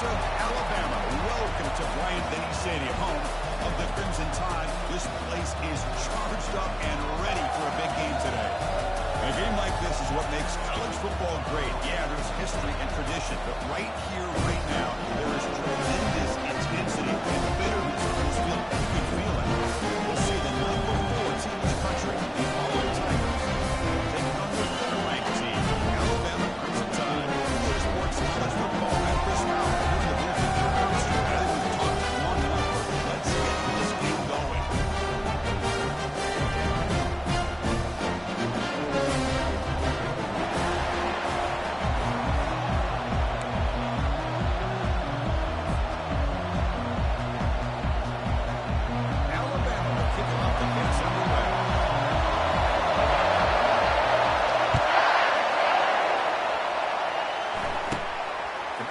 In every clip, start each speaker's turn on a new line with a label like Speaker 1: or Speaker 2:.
Speaker 1: Tulsa, Alabama. Welcome to Bryant-Denny Stadium, home of the Crimson Tide. This place is charged up and ready for a big game today. A game like this is what makes college football great. Yeah, there's history and tradition, but right here, right now, there is tremendous intensity and bitterness on this field. You can feel it. We'll see the number 4 team in the country, the Auburn Tigers, taking on the 3rd-ranked team, Alabama Crimson Tide. Sports college football at Chris Howell. Here in the briefing here, Coach. I think we've talked long enough. Let's get this game going.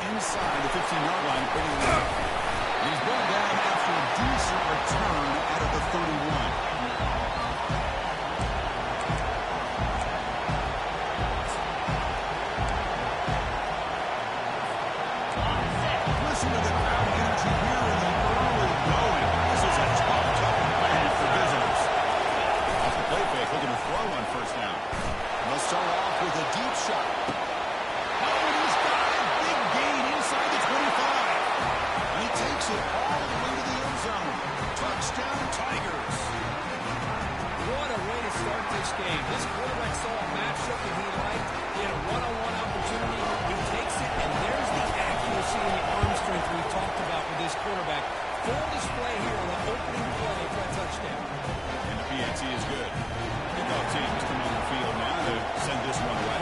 Speaker 1: Inside the 15-yard line, pretty low. He's brought down after a decent return out of the 31. Listen to the crowd energy here in the early going. This is a tough environment for visitors. Off the play fake, looking to throw on first down. They'll start off with a deep shot. Takes it all the way to the end zone. Touchdown, Tigers.
Speaker 2: What a way to start this game. This quarterback saw a matchup that he liked. He had a one-on-one opportunity. He takes it, and there's the accuracy and the arm strength we talked about with this quarterback. Full display here on the opening play for a touchdown.
Speaker 1: And the PAT is good. Kickoff teams come on the field now to send this one away.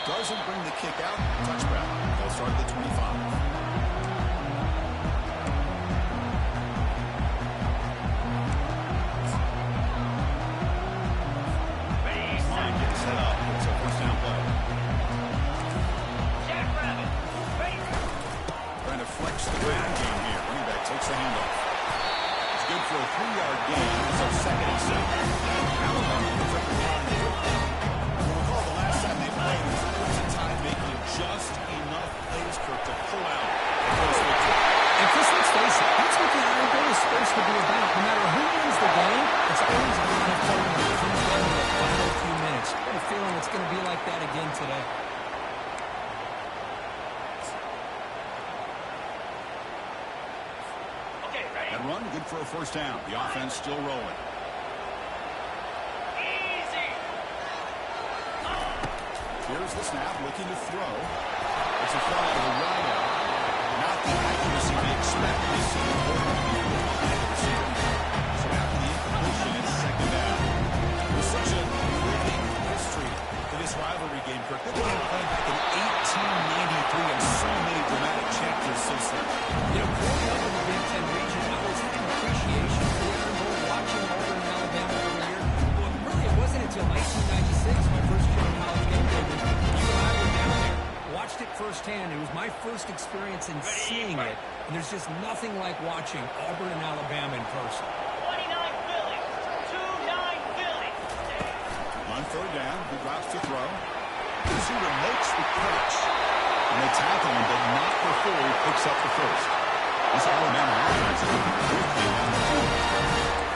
Speaker 1: Doesn't bring the kick out. Touchback. They'll start at the 25. Line getting set up. It's a first down play. Trying to flex the ground game here. Running back takes the handoff. It's good for a 3-yard gain. It's our 2nd and 7. Alabama puts up the line. You'll recall the last time they played was making just enough plays for it to pull out.
Speaker 2: And Chris, let's face it, that's what the Iron Bowl is supposed to be about. No matter who wins the game, it's always a lot of fun when it comes down to the final few minutes. I have a feeling it's going to be like that again today.
Speaker 1: Okay, ready? That run, good for a first down. The offense still rolling. Here's the snap, looking to throw. It's a throw out of the wide out. Not the accuracy they expect to see. So after the incompletion, it's 2nd down. There's such a living history to this rivalry game, Kirk. They've been playing back in 1893 and so many dramatic chapters since then.
Speaker 2: You know, growing up in the Big Ten region, I was in appreciation for the Iron Bowl, watching Auburn and Alabama every year. Well, really, it wasn't until 1996, my first year in college game day, when you and I were down there, watched it firsthand. It was my first experience in seeing it, and there's just nothing like watching Auburn and Alabama in person.
Speaker 3: 29 Philly, 2-9 Philly.
Speaker 1: On 3rd down, he drops to throw. Zura makes the catch. And they tackle him, but not before he picks up the first. This Alabama offense is looking good down the field.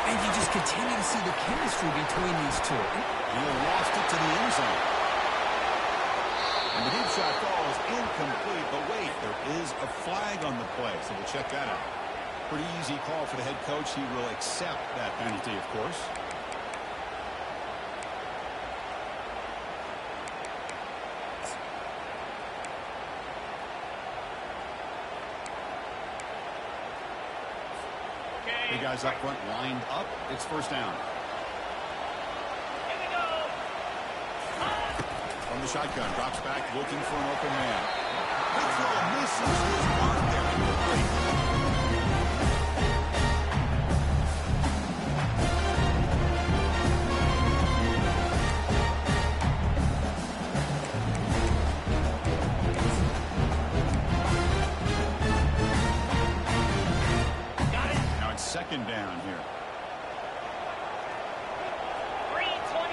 Speaker 2: And you just continue to see the chemistry between these two.
Speaker 1: He lost it to the end zone. And the deep shot falls incomplete, but wait, there is a flag on the play, so we'll check that out. Pretty easy call for the head coach. He will accept that penalty, of course. The guys up front lined up. It's first down.
Speaker 3: Here we go.
Speaker 1: From the shotgun, drops back, looking for an open man. The throw misses his mark there. Got it. Now it's 2nd down here.
Speaker 3: 3:20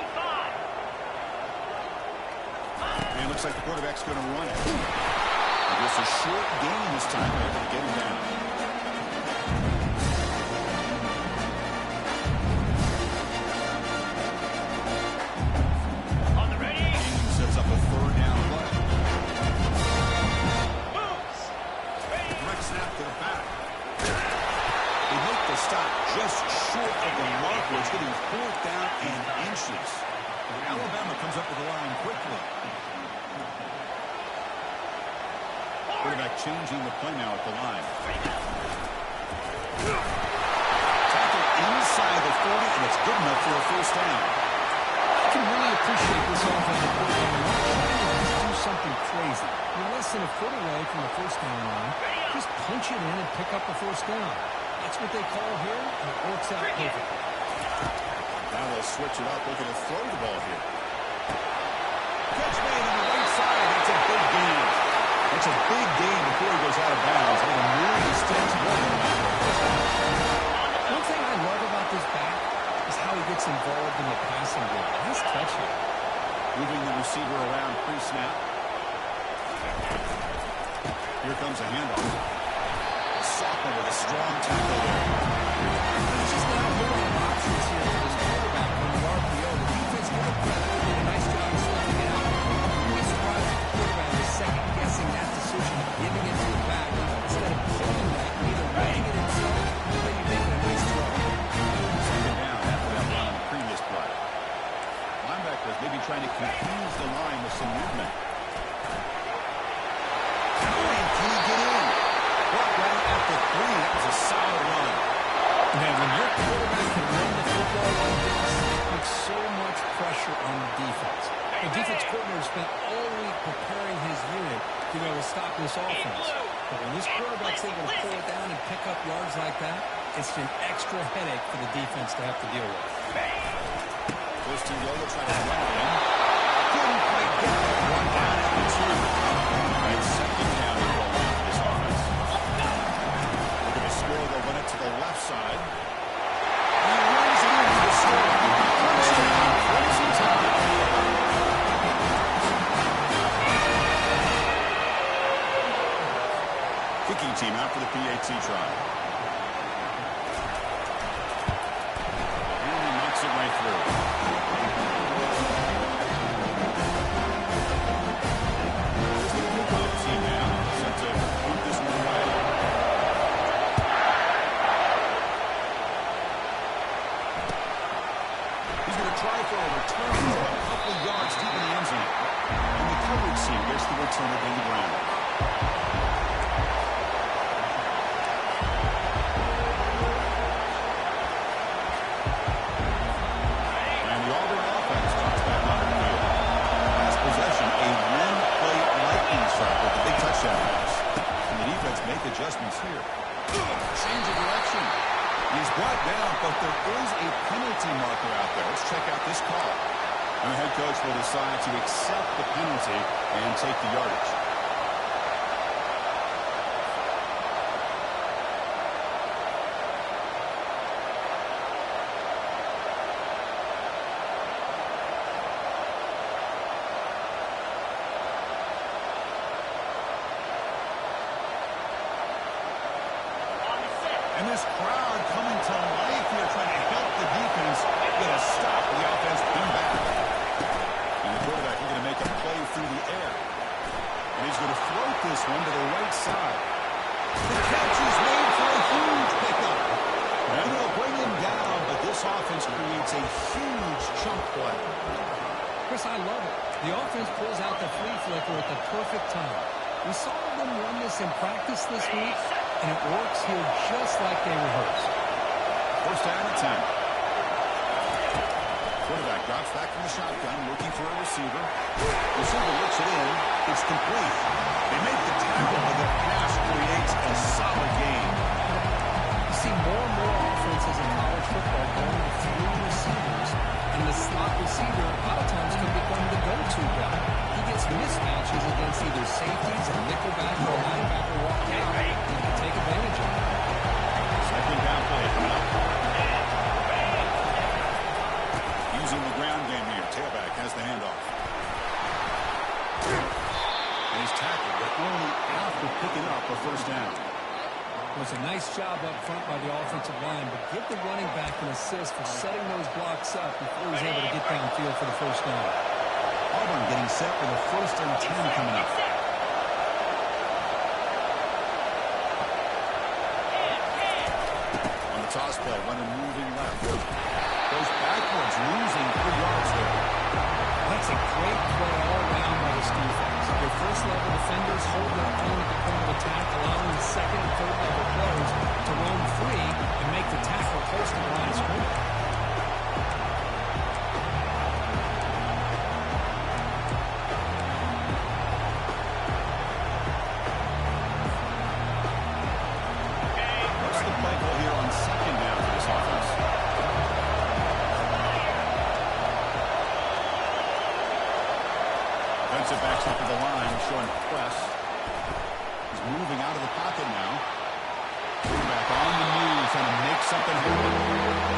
Speaker 1: And looks like the quarterback's going to run it. Just a short gain this time, able to get him down.
Speaker 3: On the ready.
Speaker 1: King sets up a third down play.
Speaker 3: Moves. Ready.
Speaker 1: Direct snap to the back. They make the stop just short of the mark, where it's getting fourth down and inches. Alabama comes up with the line quickly. Quarterback changing the play now at the line. Tackle inside the 40, and it's good enough for a first down.
Speaker 2: I can really appreciate this offensive coordinator not trying to just do something crazy. You're less than a foot away from the first down line. Just punch it in and pick up the first down. That's what they call here, and it works out perfectly.
Speaker 1: Now they'll switch it up, looking to throw the ball here. Catch made on the right side. That's a big gain. That's a big gain before he goes out of bounds. And the move the sticks more than
Speaker 2: One thing I love about this back is how he gets involved in the passing game. Nice catch here.
Speaker 1: moving the receiver around pre-snap. Here comes a handoff. Sophomore with a strong tackle there.
Speaker 2: There's just not a whole lot of options here for this quarterback on the RPO. The defense did a nice job of slipping it out. You'd be surprised if the quarterback is second-guessing that decision, giving it to the back, instead of pulling that, either weighing it himself or maybe making a nice throw.
Speaker 1: Second down after that run on the previous play. Linebackers maybe trying to confuse the line with some movement. Can he get in? Brought down at the 3. That was a solid run.
Speaker 2: Man, when your quarterback can run the football like this, it puts so much pressure on the defense. The defense coordinator spent all week preparing his unit to be able to stop this offense. But when this quarterback's able to pull it down and pick up yards like that, it's an extra headache for the defense to have to deal with.
Speaker 1: First and goal, trying to run it in. Couldn't quite get that one down at the 2. And second down and goal line for this offense. They're going to score. They'll run it to the left side. He runs it into the score. Touchdown, Crimson Tide. Kicking team out for the PAT try. And he knocks it right through. Here's the kickoff team now. Set to move this one away. He's going to try for a return from a couple yards deep in the end zone. And the coverage team gets the returner to the ground. Adjustments here. Change of direction. He's brought down, but there is a penalty marker out there. Let's check out this call. And the head coach will decide to accept the penalty and take the yardage. And this crowd coming to life here, trying to help the defense get a stop. The offense come back. And the quarterback is going to make a play through the air. And he's going to float this one to the right side. The catch is made for a huge pickup. And they'll bring him down, but this offense creates a huge chunk play.
Speaker 2: Chris, I love it. The offense pulls out the flea flicker at the perfect time. We saw them run this in practice this week, and it works here just like they rehearsed.
Speaker 1: First down and 10. Quarterback drops back from the shotgun, looking for a receiver. Receiver looks it in. It's complete. They make the tackle, but the pass creates a solid gain.
Speaker 2: You see more and more offenses in college football going to 3 receivers, and the slot receiver a lot of times can become the go-to guy. He gets mismatches against either safeties, a nickelback, or a linebacker walking out, and he can take advantage of it.
Speaker 1: Second down play coming up. Using the ground game here. Tailback has the handoff. And he's tackled, but only after picking up a first down.
Speaker 2: It was a nice job up front by the offensive line, but give the running back an assist for setting those blocks up before he's able to get downfield for the first down.
Speaker 1: Auburn getting set for the 1st and 10 coming up. On the toss play, running moving left. Goes backwards, losing 3 yards there.
Speaker 2: That's a great play all around by this defense. Their first-level defenders hold their own at the point of attack, allowing the second and third-level players to roam free and make the tackle close to the line of scrimmage.
Speaker 1: What's the play call here on 2nd down for this offense? Defensive backs up to the line, showing press. He's moving out of the pocket now. Back on the move, trying to make something happen.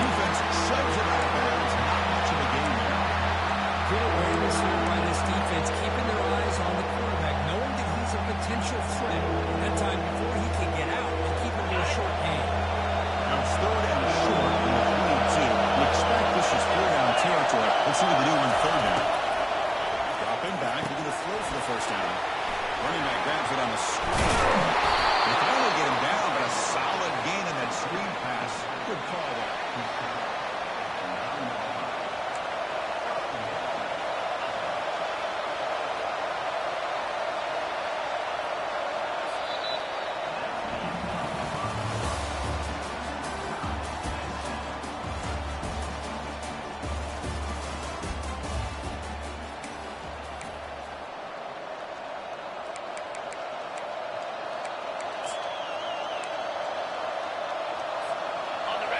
Speaker 1: Defense shoves it out of bounds. Not much of a gain there.
Speaker 2: Good awareness here by this defense, keeping their eyes on the quarterback, knowing that he's a potential threat. That time before he can get out, they keep him to a short gain.
Speaker 1: Now it's 3rd and short in the 22. You expect this is 4th-down territory. Let's see what they do on 3rd down. Dropping back, they're going to throw for the first down. Running back grabs it on the screen. They can only get him down, but a solid gain in that screen pass. Good call there.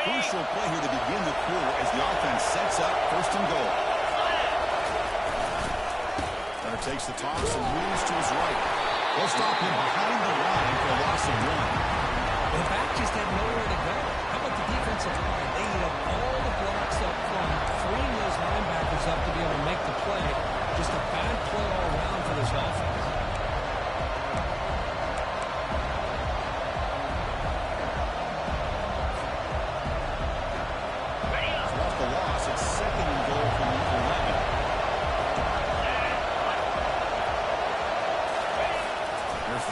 Speaker 1: Crucial play here to begin the quarter as the offense sets up 1st and goal. Runner takes the toss and moves to his right. They'll stop him behind the line for a loss of 1.
Speaker 2: The back just had nowhere to go. How about the defensive line? They eat up all the blocks up front, freeing those linebackers up to be able to make the play. Just a bad play all around for this offense.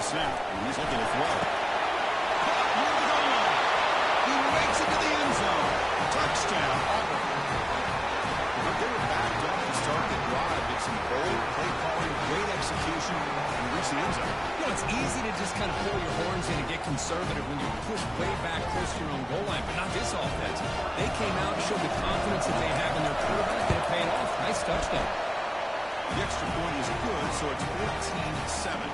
Speaker 1: Snap, and he's looking to throw. Near the goal line. He makes it to the end zone. Touchdown, Auburn. But they were backed up to start the drive. Get some bold play calling, great execution, and reach the end zone.
Speaker 2: You know, it's easy to just kind of pull your horns in and get conservative when you push way back close to your own goal line, but not this offense. They came out and showed the confidence that they have in their quarterback, and it paid off. Nice touchdown.
Speaker 1: The extra point is good, so it's 14-7.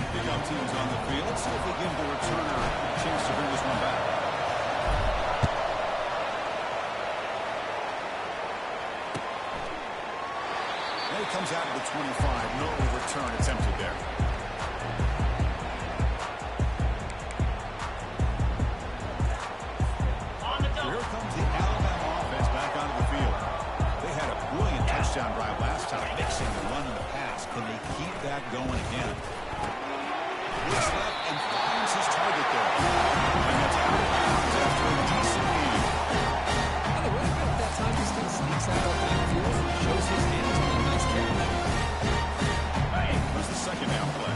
Speaker 1: Pickup teams on the field. Let's see if they give the returner a chance to bring this one back. And it comes out of the 25. No return attempted there. Here comes the Alabama offense back onto the field. They had a brilliant touchdown drive last time, mixing the run and the pass. Can they keep that going again? Looks left and finds his target there. And that's out of bounds after a decent game.
Speaker 2: Well, the running back that time just kind of sneaks out of backfield and shows his hands on that nice catch.
Speaker 1: There's the 2nd down play.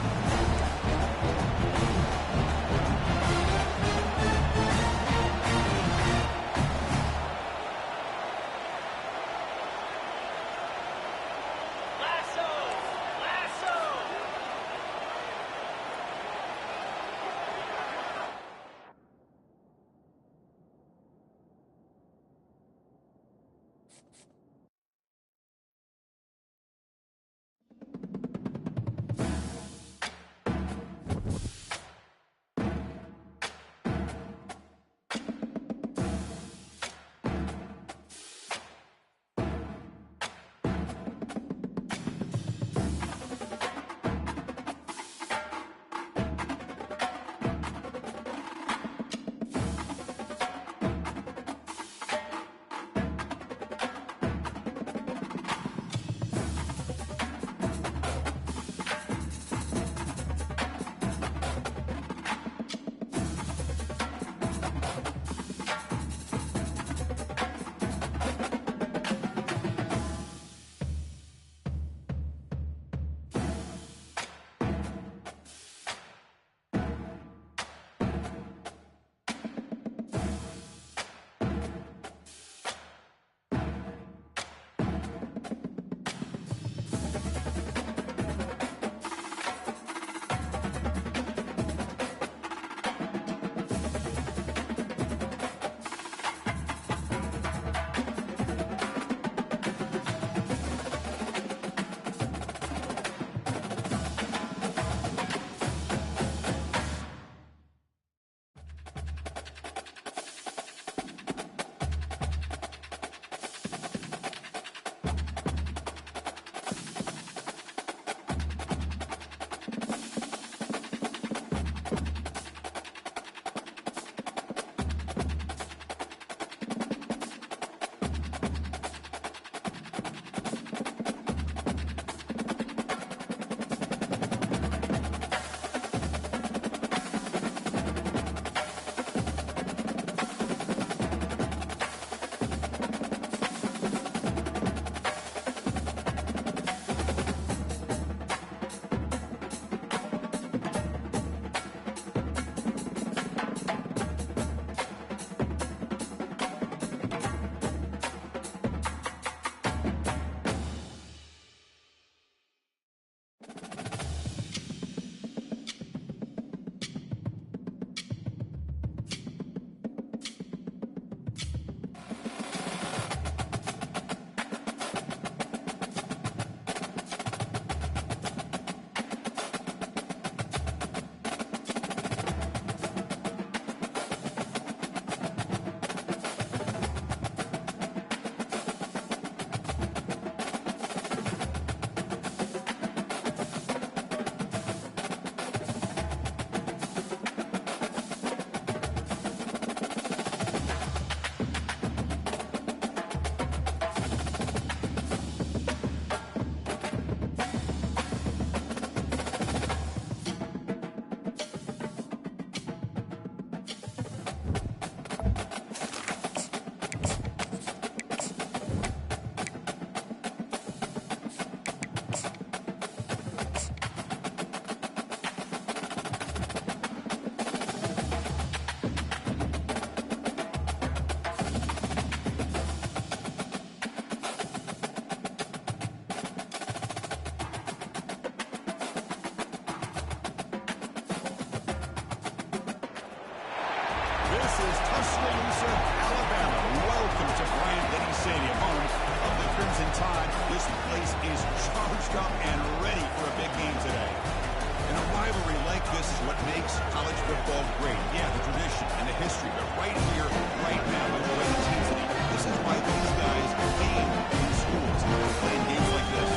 Speaker 1: This is Tuscaloosa, Alabama. Welcome to Bryant-Denny Stadium, home of the Crimson Tide. This place is charged up and ready for a big game today. And a rivalry like this is what makes college football great. Yeah, the tradition and the history, but right here, right now, with the intensity. This is why these guys game in schools, playing games like this.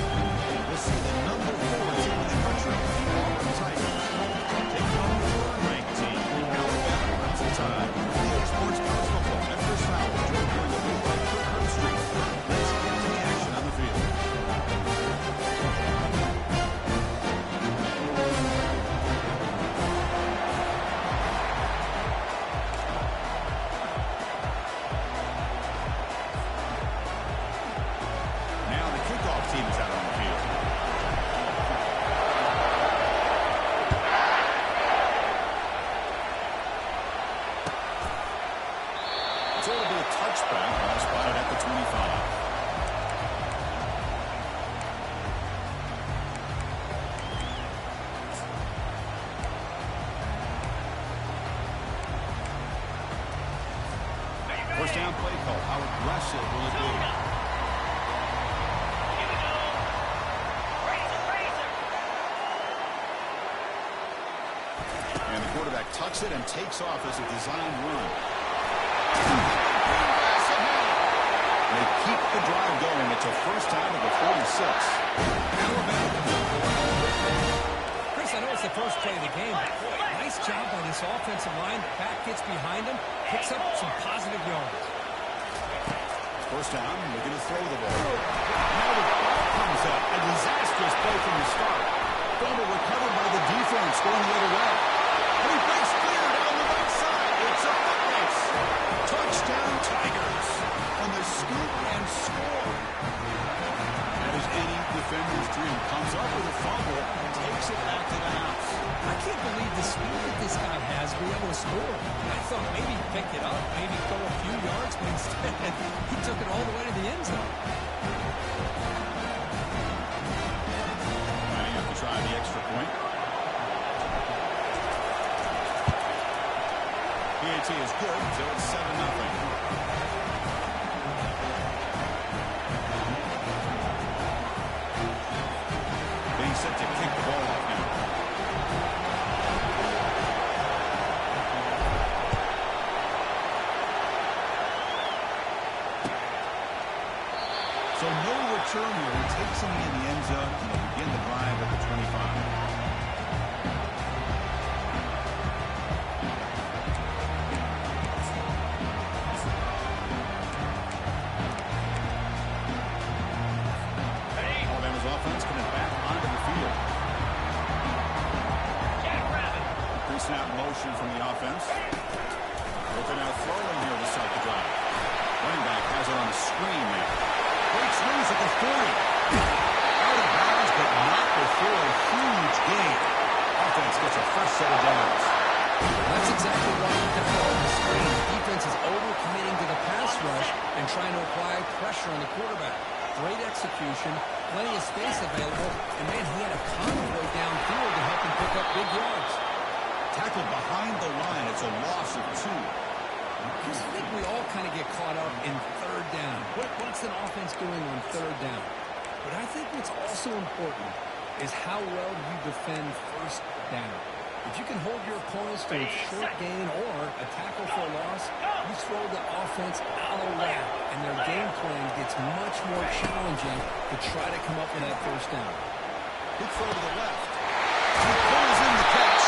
Speaker 1: We'll see the number 4 team in the country, the Auburn Tigers, taking on the 3rd-ranked team, the Alabama Crimson Tide. EA Sports College Football, and Chris Howell, joined during the week by Kirk Street. Let's get to the action on the field. Team is out on the field. So it'll be a touchback, ball spotted at the 25. First down play call. How aggressive will it be? And the quarterback tucks it and takes off as a designed run. They keep the drive going. It's a first down at the 46.
Speaker 2: Chris, I know it's the first play of the game, but boy, nice job by this offensive line. The back gets behind him, picks up some positive yards.
Speaker 1: First down, looking to throw the ball. Now the ball comes up. A disastrous play from the start. Fumble recovered by the defense going the other way. And he breaks clear down the right side. It's a foot race. Touchdown Tigers on the scoop and score. That is any defender's dream. Comes up with a fumble and takes it back to the house.
Speaker 2: I can't believe the speed that this guy has to be able to score. I thought maybe he'd pick it up, maybe go a few yards, but instead he took it all the way to the end zone.
Speaker 1: Now you have to try the extra point. PAT is good, so it's 7-0. Being set to kick the ball off now. So no return here. He takes him in the end zone and they begin the drive at the 25. Offense coming back onto the field. Pre-snap motion from the offense. Looking out throwing here to start the drive. Running back has it on the screen now. Breaks loose at the 40. Out of bounds, but not before a huge gain. Offense gets a fresh set of downs.
Speaker 2: That's exactly why you got it on the screen. The defense is over-committing to the pass rush and trying to apply pressure on the quarterback. Great execution, plenty of space available, and man, he had a convoy downfield to help him pick up big yards.
Speaker 1: Tackled behind the line, it's a loss of 2.
Speaker 2: Because I think we all kind of get caught up in third down. What's an offense doing on third down? But I think what's also important is how well you defend first down. If you can hold your opponents to a short gain or a tackle for a loss, you throw the offense out of whack, and their game plan gets much more challenging to try to come up with that first down.
Speaker 1: Big throw to the left. He pulls in the catch.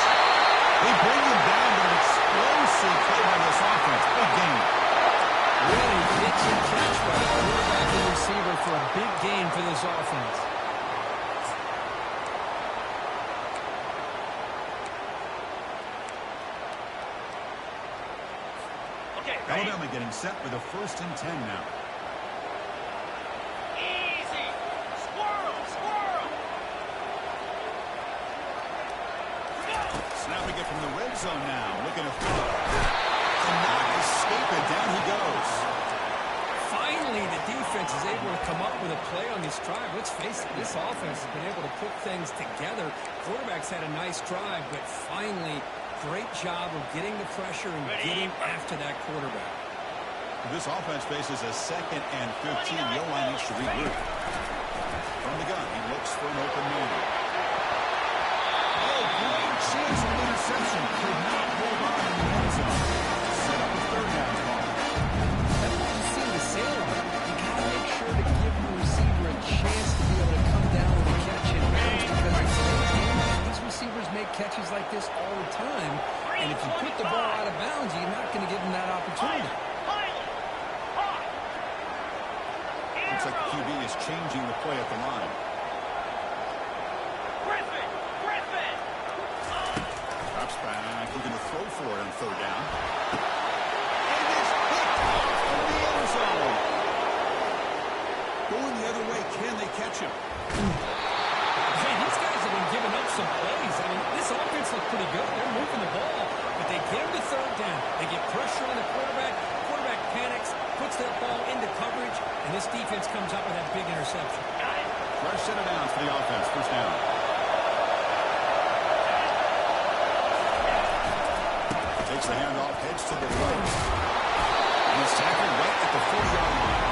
Speaker 1: They bring him down, but an explosive play by this offense. Big game.
Speaker 2: Really pitch and catch by the quarterback and receiver for a big gain for this offense.
Speaker 1: Alabama getting set for the 1st and 10 now.
Speaker 3: Easy. Squirrel, squirrel.
Speaker 1: Snapping it from the red zone now. Looking to throw. And not escape it. Down he goes.
Speaker 2: Finally, the defense is able to come up with a play on this drive. Let's face it, this offense has been able to put things together. Quarterback's had a nice drive, but finally great job of getting the pressure and getting after that quarterback.
Speaker 1: This offense faces a 2nd and 15. The O-line needs to regroup. From the gun, he looks for an open man. Oh, great chance of interception. Could not hold on in the end zone. Set up a 3rd down ball.
Speaker 2: That ball just seemed to sail on it. You got to make sure to give the receiver a chance to be able to come down with a catch in bounds, because in today's game, these receivers make catches like this all the time, and if you put the ball out of bounds, you're not going to give them that opportunity.
Speaker 1: Looks like the QB is changing the play at the line.
Speaker 3: Griffin!
Speaker 1: Drops back, looking to throw for it on 3rd down. And it's picked off in the end zone. Going the other way, can they catch him?
Speaker 2: Hey, these guys have been giving up some plays. I mean, this offense looks pretty good. They're moving the ball, but they get him to 3rd down. They get pressure on the quarterback. Quarterback panics, puts that ball into coverage, and this defense comes up with that big interception.
Speaker 1: Fresh set of downs for the offense. 1st down. Takes the handoff, heads to the right. And he's tackled right at the 40-yard line.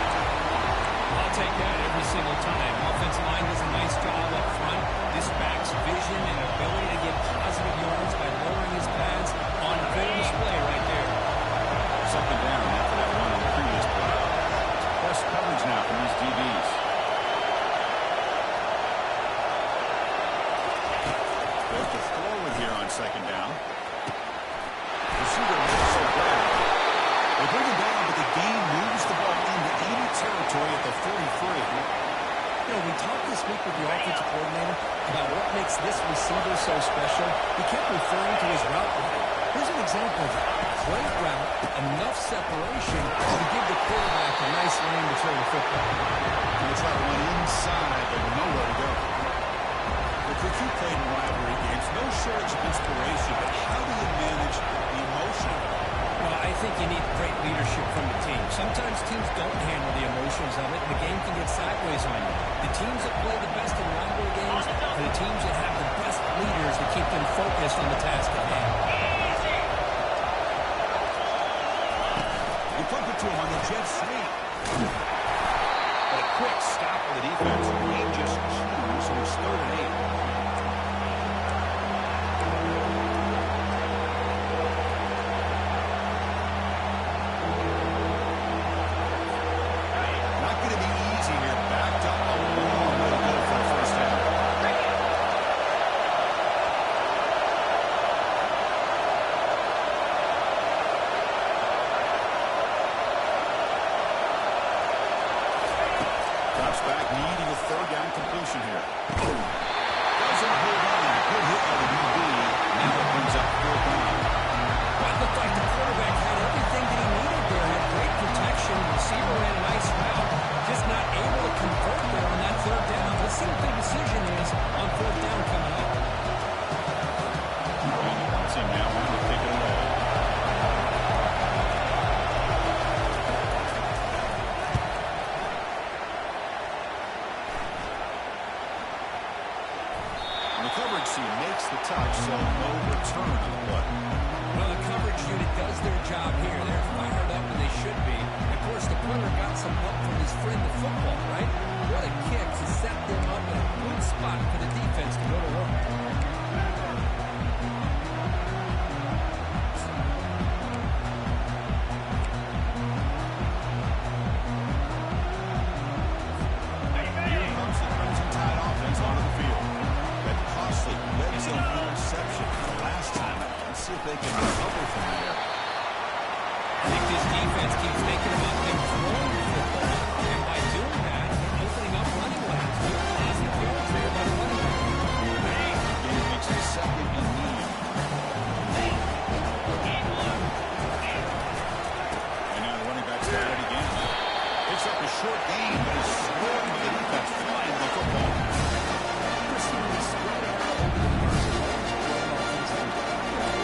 Speaker 2: I'll take that every single time. Offensive line does a nice job up front. This back's vision and ability to get positive yards by lowering his pads on full display right there.
Speaker 1: 2nd down after that run on the previous play. Best coverage now from these DBs. Goes to throw it here on 2nd down. Receiver makes the grab. They bring him down, but the game moves the ball into enemy territory at the 43.
Speaker 2: You know, we talked this week with the offensive coordinator about what makes this receiver so special. He kept referring to his route running. Here's an example of that. Great route, enough separation to give the quarterback a nice lane to throw the football.
Speaker 1: And it's like one inside, but nowhere to go. Look, you played in rivalry games. No shortage of inspiration, but how do you manage the emotion?
Speaker 2: Well, I think you need great leadership from the team. Sometimes teams don't handle the emotions of it, and the game can get sideways on you. The teams that play the best in rivalry games are the teams that have the best leaders to keep them focused on the task at hand.
Speaker 1: You pump it to him on the jet sweep. But a quick stop of the defense. He just chews, so he's 3rd and 8. Back needing a 3rd down completion here. Doesn't hold on. Good hit by the DB. Now it brings up 4th down.
Speaker 2: Well, it looked like the quarterback had everything that he needed there. Had great protection. The receiver ran a nice route. Just not able to convert there on that 3rd down. Let's see what the decision is on 4th down coming up.
Speaker 1: And he wants him now to take it away. Makes the touch, so no return on the play.
Speaker 2: Well, the coverage unit does their job here. They're fired up, and they should be. Of course, the punter got some help from his friend, the football, right? What a kick to set them up in a good spot for the defense to go to work.
Speaker 1: Here comes the Crimson Tide offense onto the field. That costly red zone interception the last time. Let's see if they can recover from there.
Speaker 2: I think this defense keeps making them up and throwing the football, and by doing that, they're opening up running lanes. Good positive yards there by the running back.
Speaker 1: Game makes it 2nd and medium. And now the running back's got it again. Picks up a short gain, but is scored by the defense, flying the football.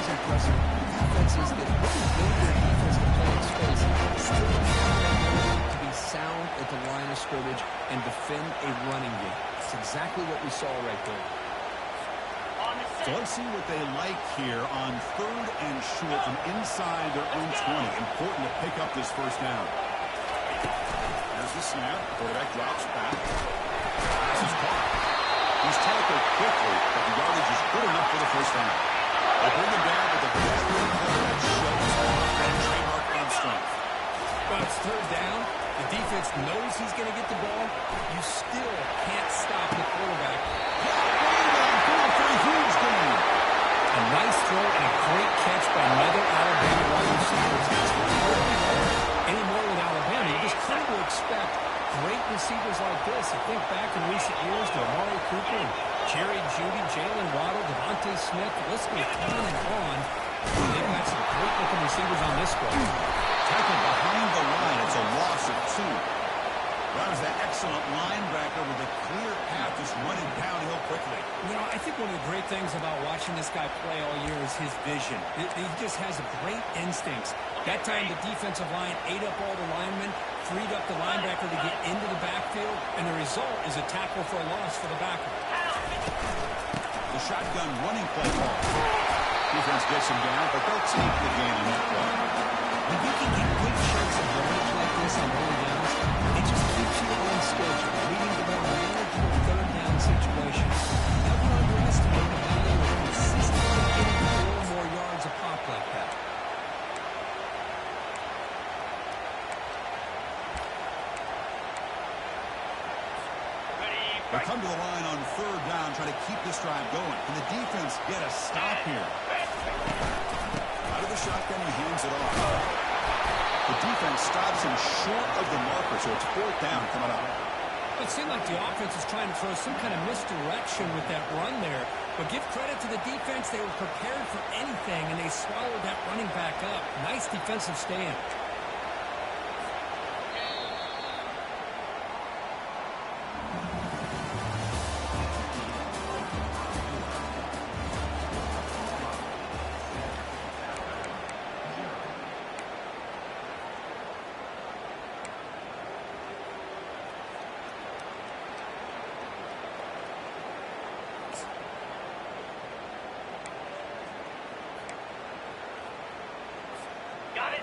Speaker 2: Impressive. Defenses that really build their defensive playing space still have to be sound at the line of scrimmage and defend a running game. That's exactly what we saw right there.
Speaker 3: On the
Speaker 1: So let's see what they like here on 3rd and short from inside their own 20. Important to pick up this first down. There's the snap. Quarterback drops back. Pass is caught. He's tackled quickly, but the yardage is good enough for the first down. They bring him down with a veteran quarterback shows off that trademark arm strength.
Speaker 2: But it's 3rd down. The defense knows he's going to get the ball. You still can't stop the quarterback. A nice throw and a great catch by another Alabama wide receiver. It's really hard to be anymore with Alabama. You just come to expect great receivers like this. I think back in recent years to Amari Cooper and Jerry Jeudy, Jalen Waddle, Devontae Smith. The list goes on and on. They've got some great-looking receivers on this squad.
Speaker 1: Tackled behind the line. It's a loss of 2. That was that excellent linebacker with a clear path, just running downhill quickly.
Speaker 2: You know, I think one of the great things about watching this guy play all year is his vision. He just has great instincts. That time, the defensive line ate up all the linemen, freed up the linebacker to get into the backfield, and the result is a tackle for a loss for the backer.
Speaker 1: The shotgun running play ball. Defense gets him down, but they'll take the gain on that play.
Speaker 2: When you can get good chunks of yardage like this on early downs, it just keeps you on schedule, leading to more manageable 3rd down situations. Never underestimate the value of consistently getting 4 or more yards a pop like that.
Speaker 1: They come to the line on 3rd down, trying to keep this drive going. Can the defense get a stop here? Out of the shotgun, he hands it off. The defense stops him short of the marker, so it's 4th down coming up.
Speaker 2: It seemed like the offense was trying to throw some kind of misdirection with that run there. But give credit to the defense. They were prepared for anything, and they swallowed that running back up. Nice defensive stand.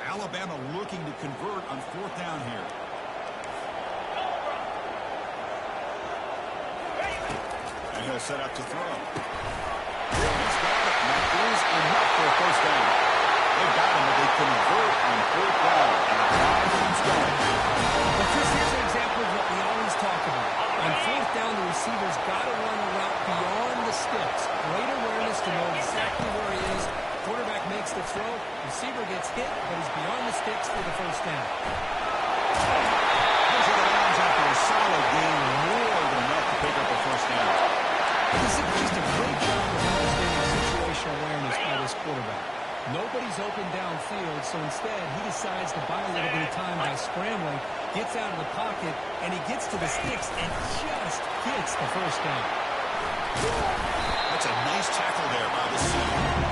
Speaker 1: Alabama looking to convert on 4th down here. And he'll set up to throw. He's got it, and that is enough for a first down. They got him, but they convert on 4th down. And the drive keeps going.
Speaker 2: Well, Chris, here's an example of what we always talk about. On 4th down, the receiver's got to run a route beyond the sticks. Great awareness to know exactly where he is. Quarterback makes the throw. Receiver gets hit, but he's beyond the sticks for the first down.
Speaker 1: Those are the downs after a solid game, more than enough to pick up a first down.
Speaker 2: This is just a great job of understanding situational awareness by this quarterback. Nobody's open downfield, so instead he decides to buy a little bit of time by scrambling, gets out of the pocket, and he gets to the sticks and just gets the first down.
Speaker 1: That's a nice tackle there by the center.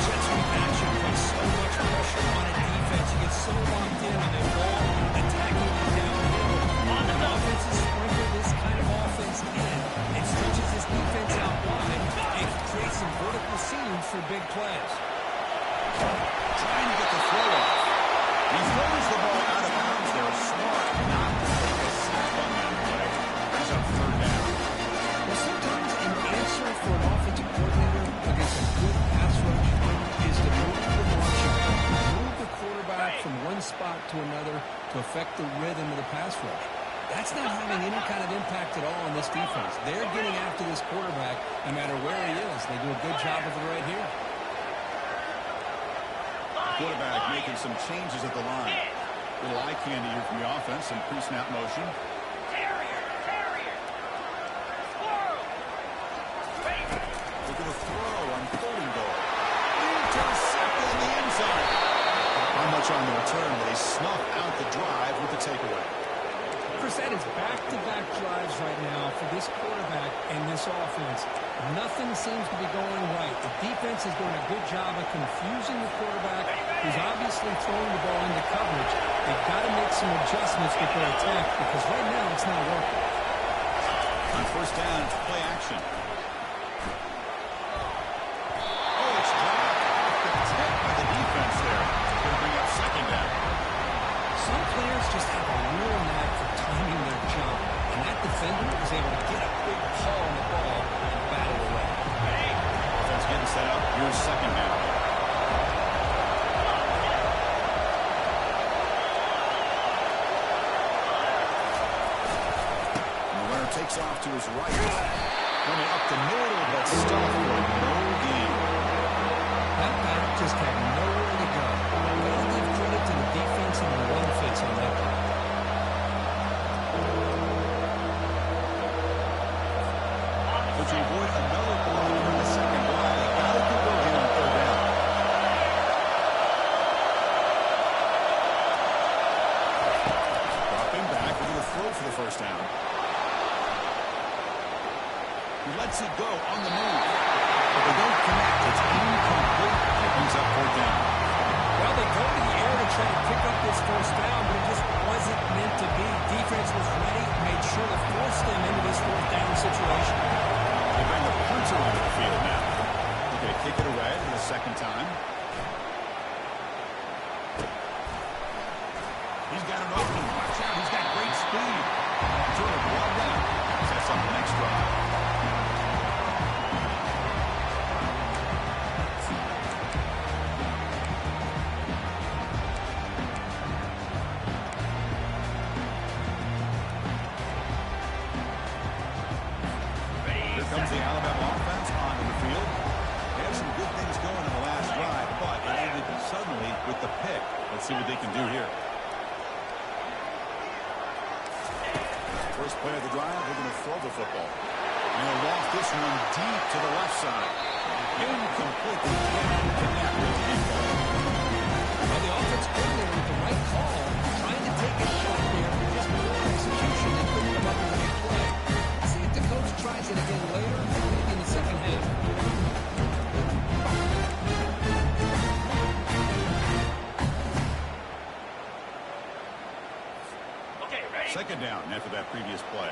Speaker 2: Action puts so much pressure on a defense. You get so locked in on that ball, attacking you downhill. The offenses sprinkle this kind of offense in. It stretches this defense out wide. It creates some vertical seams for big plays.
Speaker 1: Trying to get the throw off. He throws the ball out of bounds there. Smart not to take a sack on that play. Brings up 3rd down.
Speaker 2: Well, sometimes an answer for an offensive coordinator against a good pass rush is to move the marching band, move the quarterback from one spot to another to affect the rhythm of the pass rush. That's not having any kind of impact at all on this defense. They're getting after this quarterback no matter where he is. They do a good job of it right here.
Speaker 1: Quarterback making some changes at the line. Little eye candy here from the offense and pre-snap motion. Look at the throw on 3rd and goal. Intercepted on the inside. Not much on the return, but they snuff out the drive with the takeaway.
Speaker 2: Chris, that is back-to-back drives right now for this quarterback and this offense. Nothing seems to be going right. The defense is doing a good job of confusing the quarterback, who's obviously throwing the ball into coverage. They've got to make some adjustments with their attack because right now it's not working.
Speaker 1: On 1st down, it's play action. Here's second down. And the runner takes off to his right. Running up the middle, but stuffed for no gain.
Speaker 2: That back just had nowhere to go. Gotta give credit to the defense and the run fits on that one.
Speaker 1: But to avoid another block in the second drive, they got to convert here on third down. Dropping back, we're going to throw for the first down. He lets it go on the move. But they don't connect. It's incomplete. It brings up fourth down.
Speaker 2: Well, they go to the air to try to pick up this first down, but it just wasn't meant to be. Defense was ready, made sure to force them into this fourth down situation.
Speaker 1: They bring the punter onto the field now. They're going to kick it away for the second time. He's got an opening. Watch out. He's got great speed. Turn it well down. Sets up the next drive. Comes the Alabama offense onto the field. They had some good things going in the last drive, but it ended suddenly with the pick. Let's see what they can do here. First play of the drive, they're going to throw the football. And they'll loft this one deep to the left side. Incomplete. They can't connect with the defense.
Speaker 2: Well, the offense coordinator with the right call, trying to take a shot there, but just poor execution and couldn't come up with a big play. See if the coach tries it again later, maybe in the second half.
Speaker 3: Okay, ready?
Speaker 1: Second down after that previous play.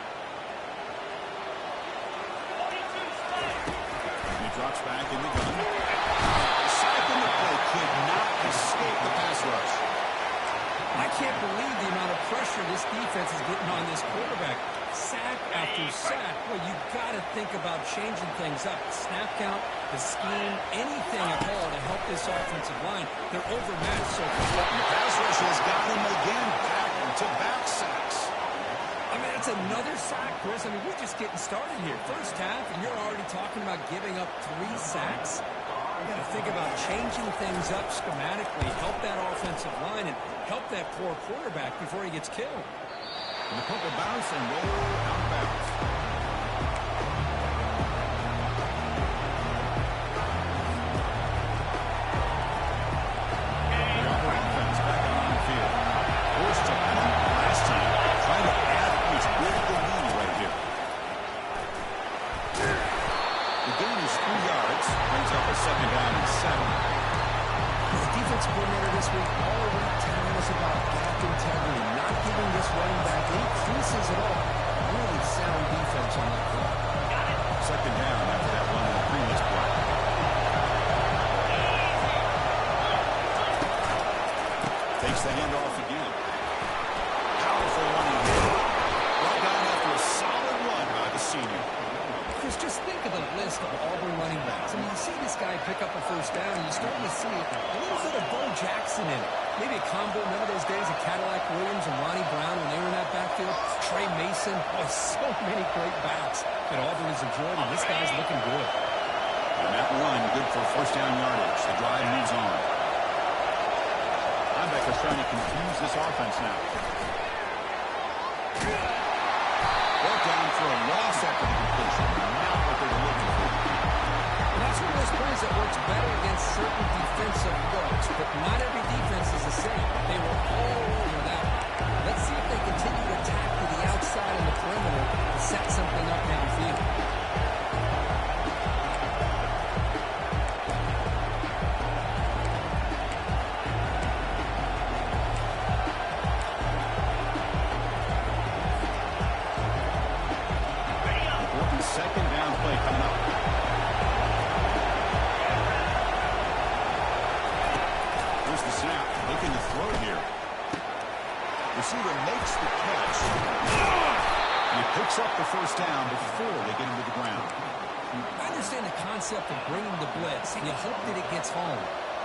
Speaker 3: 42 straight.
Speaker 1: And he drops back in the gun. Sack in the play. Could not escape the pass rush.
Speaker 2: I can't believe the amount of pressure this defense is getting on this quarterback. Sack after sack. Well, you got to think about changing things up. Snap count, the scheme, anything at all to help this offensive line. They're overmatched so far.
Speaker 1: The pass rush has got him again. Back-to-back sacks.
Speaker 2: I mean, that's another sack, Chris. I mean, we're just getting started here. First half, and you're already talking about giving up 3 sacks. You got to think about changing things up schematically, help that offensive line, and help that poor quarterback before he gets killed.
Speaker 1: And the punt will bounce and roll out of bounds. The upper offense back on the field. Forced to punt last time. Trying to add points with the lead right here. The gain is 3 yards. Brings up a second down and 7.
Speaker 2: The defense coordinator this week already telling us about gap integrity, not giving this running back any creases at all. Really sound defense on that play.
Speaker 1: Second down after that one in the previous play. Takes the handoff again. Powerful running here. Brought down after a solid run by the senior.
Speaker 2: Chris, just think of the list of Auburn running backs. I mean, you see this guy pick up a first down, and you're starting to see a little bit of Bo Jackson in it. Maybe a combo. Remember those days of Cadillac Williams and Ronnie Brown when they were in that backfield? Trey Mason. Boy, so many great backs that Auburn has enjoyed, and this guy's looking good.
Speaker 1: And that run, good for first down yardage. The drive moves on. Linebackers trying to confuse this offense now. Brought down for a loss after the completion. Not what they were looking for.
Speaker 2: And that's one of those plays that works better against certain defensive looks, but not every defense is the same. They were all over that. Let's see if they continue to attack to the outside and the perimeter to set something up downfield.
Speaker 1: Second down play coming up. Here's the snap. Looking to throw here. Receiver makes the catch. And he picks up the first down before they get him to the ground.
Speaker 2: I understand the concept of bringing the blitz, and you hope that it gets home.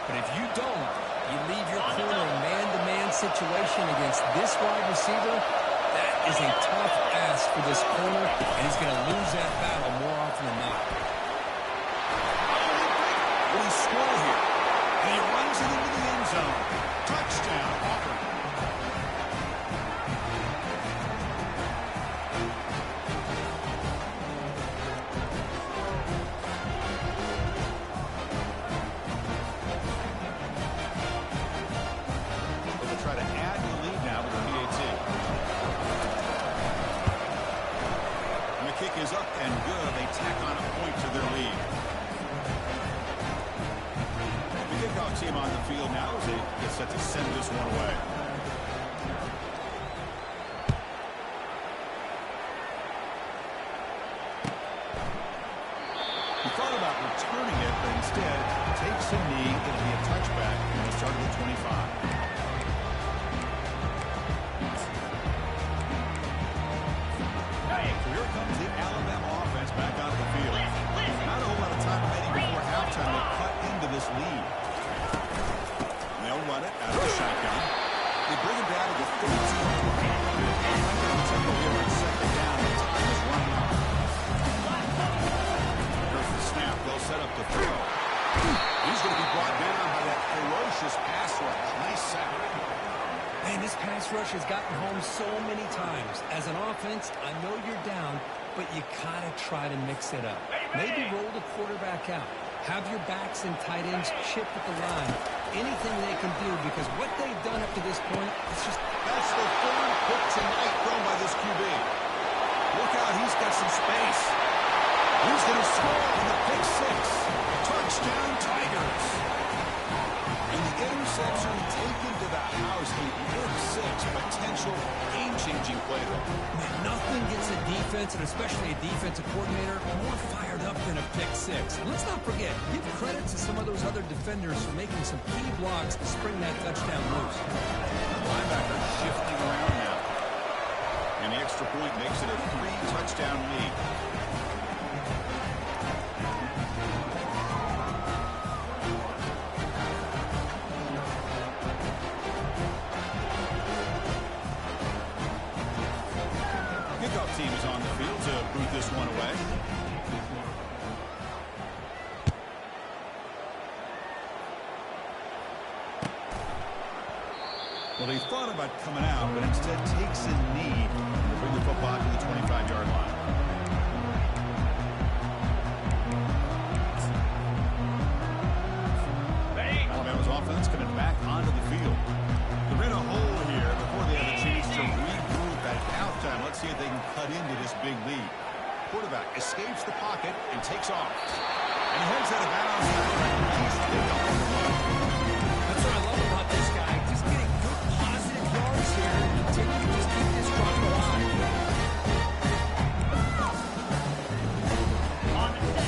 Speaker 2: But if you don't, you leave your corner in man-to-man situation against this wide receiver. That is a tough ask for this corner, and he's going to lose that battle more often than not.
Speaker 1: Will he score here? And he runs it into the end zone. Touchdown, Auburn. They'll try to add the lead now with the PAT. And the kick is up and good. They tack on a point to their lead. Kickoff team on the field now as they get set to send this one away. He thought about returning it, but instead takes a knee. It'll be a touchback and the start of the 25. So here comes the Alabama offense back onto the field. Not a whole lot of time remaining before halftime to cut into this lead. They'll run it out of the shotgun. They bring it down to the 13. Tempo here on second down. The time is running out. Here's the snap. They'll set up the throw. He's going to be brought down by that ferocious pass rush. Nice sack.
Speaker 2: Man, this pass rush has gotten home so many times. As an offense, I know you're down, but you got to try to mix it up. Maybe roll the quarterback out. Have your backs and tight ends chip at the line. Anything they can do, because what they've done up to this point, it's just...
Speaker 1: That's the third pick tonight thrown by this QB. Look out, he's got some space. He's going to score on the pick six. Touchdown, Tigers. And the interception taken to the house. A pick six, potential game-changing play there.
Speaker 2: Man, nothing gets a defense, and especially a defensive coordinator, more fired up than a pick six. And let's not forget, give credit to some of those other defenders for making some key blocks to spring that touchdown loose.
Speaker 1: Linebacker shifting around now. And the extra point makes it a 3-touchdown lead. Kickoff team is on the field to boot this one away. Well, he thought about coming out, but instead takes a knee to bring the football to the 25-yard line. Alabama's offense coming back onto the field. They're in a hole here before they have a chance to regroup at halftime. Let's see if they can cut into this big lead. Quarterback escapes the pocket and takes off. And heads out of bounds. Nice pickup on the run.
Speaker 2: That's what I love about this guy. Just getting good positive yards here and continue to just keep this run alive.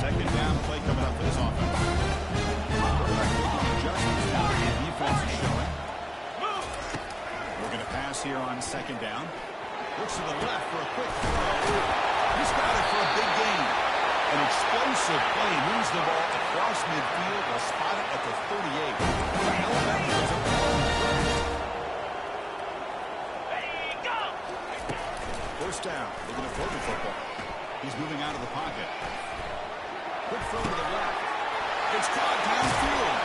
Speaker 1: Second down play coming up for this offense. Quarterback making adjustments now. The defense is showing. We're going to pass here on second down. Looks to the left for a quick throw. He's got it for a big gain. An explosive play. Moves the ball across midfield. Will spot it at the 38. Alabama has a ball.
Speaker 3: Ready, go!
Speaker 1: First down. They're going to throw the football. He's moving out of the pocket. Quick throw to the left. It's caught downfield.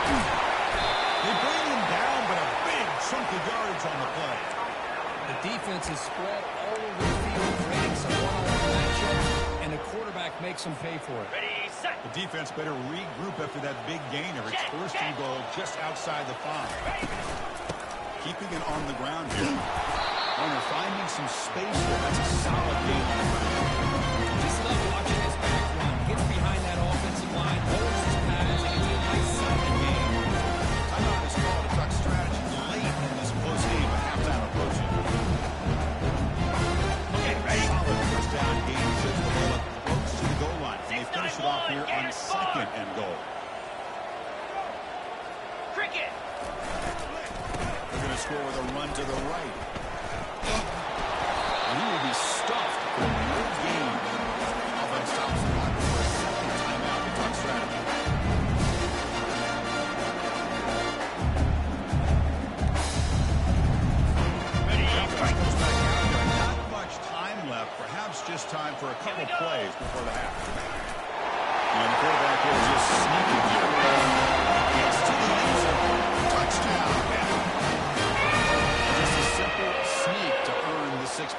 Speaker 1: They bring him down, but a big chunk of yards on the play.
Speaker 2: The defense is spread all over the field, creating some one-on-one matchups, and the quarterback makes them pay for it.
Speaker 3: Ready, set.
Speaker 1: The defense better regroup after that big gainer. It's first and goal just outside the 5. Keeping it on the ground here. And they're finding some space there. That's a solid game on the ground.
Speaker 2: Just love watching this back run. Gets behind that offensive line, holds his pads, and it's a nice solid game.
Speaker 1: Timeout is called to talk strategy late in this close game, but halftime approaching.
Speaker 3: Okay, ready.
Speaker 1: Solid first down game. Shifts the ball up close to the goal line. And they finish it off here on second and goal.
Speaker 3: Cricket.
Speaker 1: They're going to score with a run to the right. And he will be stuffed for no gain. Offense stops the clock for a second timeout.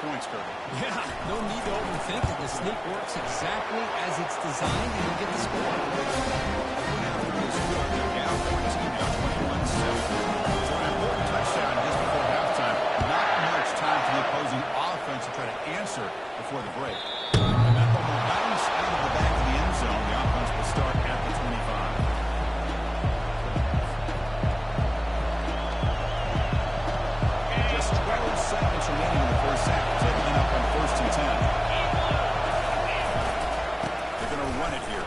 Speaker 1: points, Kirby.
Speaker 2: Yeah, no need to overthink it. The sneak works exactly as it's designed, and you get the score.
Speaker 1: Down 14 now, 21-7. So an important touchdown just before halftime. Not much time for the opposing offense to try to answer before the break. And that ball will bounce out of the back of the end zone. The offense will start at the 25. Just 12 seconds remaining in the first half. Taking it up on 1st and 10. They're going to run it here.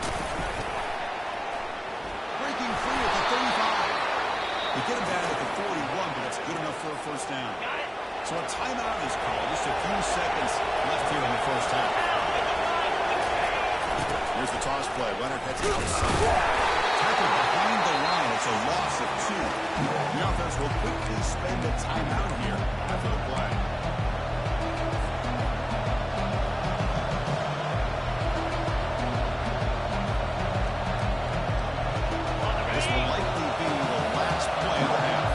Speaker 1: Breaking free at the 35. They get him down at the 41, but that's good enough for a first down. So a timeout is called. Just a few seconds left here in the first half. Here's the toss play. Runner heads outside. Tackled behind the line. It's a loss of 2. The offense will quickly spend a timeout here after the play. This will likely be the last play of the half.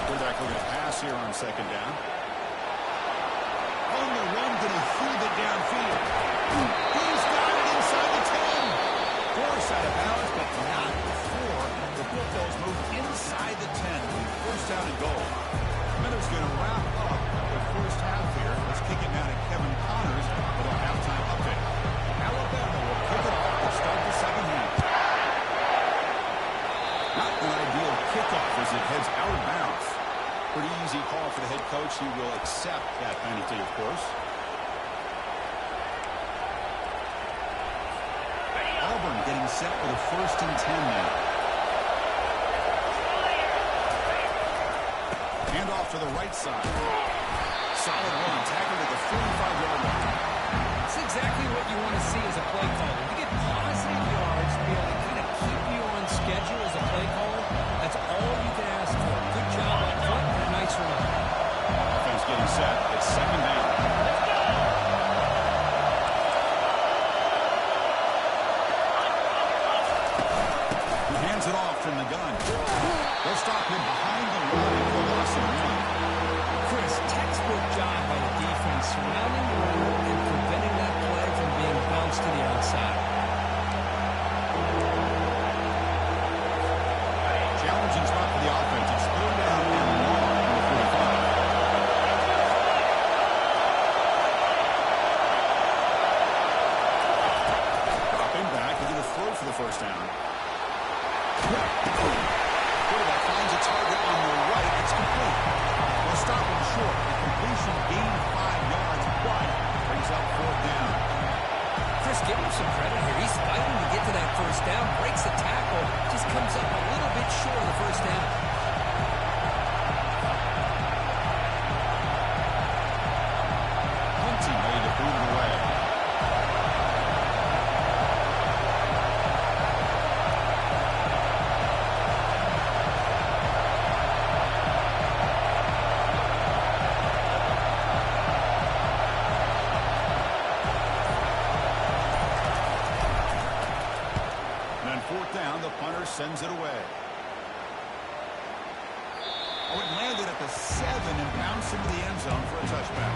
Speaker 1: Quarterback looking to pass here on 2nd down. On the run, going to heave it downfield. He's got it inside the 10. Force out of bounds, but not before the Bulldogs move inside the 10. First down and goal. Miller's going to wrap up the first half here. Let's kick it now to Kevin Connors with our halftime update. Alabama will kick it off to start the second half. Not an ideal kickoff as it heads out of bounds. Pretty easy call for the head coach. He will accept that penalty, of course. Auburn getting set for the 1st and 10 now. Hand off to the right side. Solid run. Tackled at the 45-yard line.
Speaker 2: That's exactly what you want to see as a play caller. You get positive yards to be able to kind of keep you on schedule as a play caller. That's all you can ask for. Good job up front and a nice run.
Speaker 1: Offense getting set. It's 2nd down. He hands it off from the gun. They'll stop him behind the line for a loss of 1.
Speaker 2: Chris, textbook job by the defense surrounding the runner and preventing that play from being bounced to the outside.
Speaker 1: Challenging spot for the offense. It's 3rd down and long on the 45. Dropping back. He's going to throw for the first down. Quarterback finds a target on the right. It's complete. They'll stop him short. The completion gained 5 yards, but brings up 4th down.
Speaker 2: Chris, give him some credit here. He's fighting to get to that first down, breaks the tackle, just comes up a little bit short of the first down.
Speaker 1: Hunting ready to boot it away. Sends it away. Oh, it landed at the 7 and bounced into the end zone for a touchback.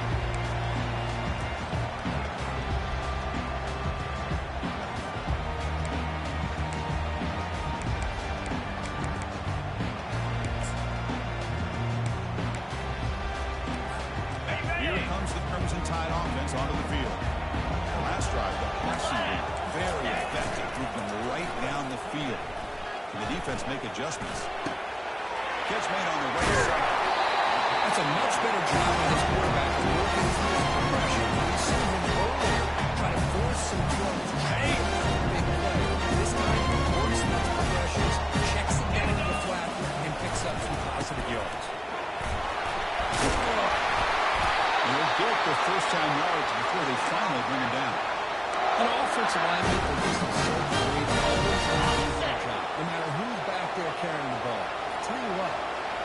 Speaker 1: Here comes the Crimson Tide offense onto the field. The last drive, the passing game, very effective, moving right down the field. And the defense make adjustments. Catch made on the right side.
Speaker 2: That's a much better job by this quarterback working through his progression. We saw him earlier try to force some throws. Hey, big play. This time, works those progressions, checks it down into the flat, and picks up some positive yards.
Speaker 1: They'll get the first-time yards before they finally bring him down.
Speaker 2: An offensive lineman or just a surgeon always do that job, no matter who's back there carrying the ball. Tell you what,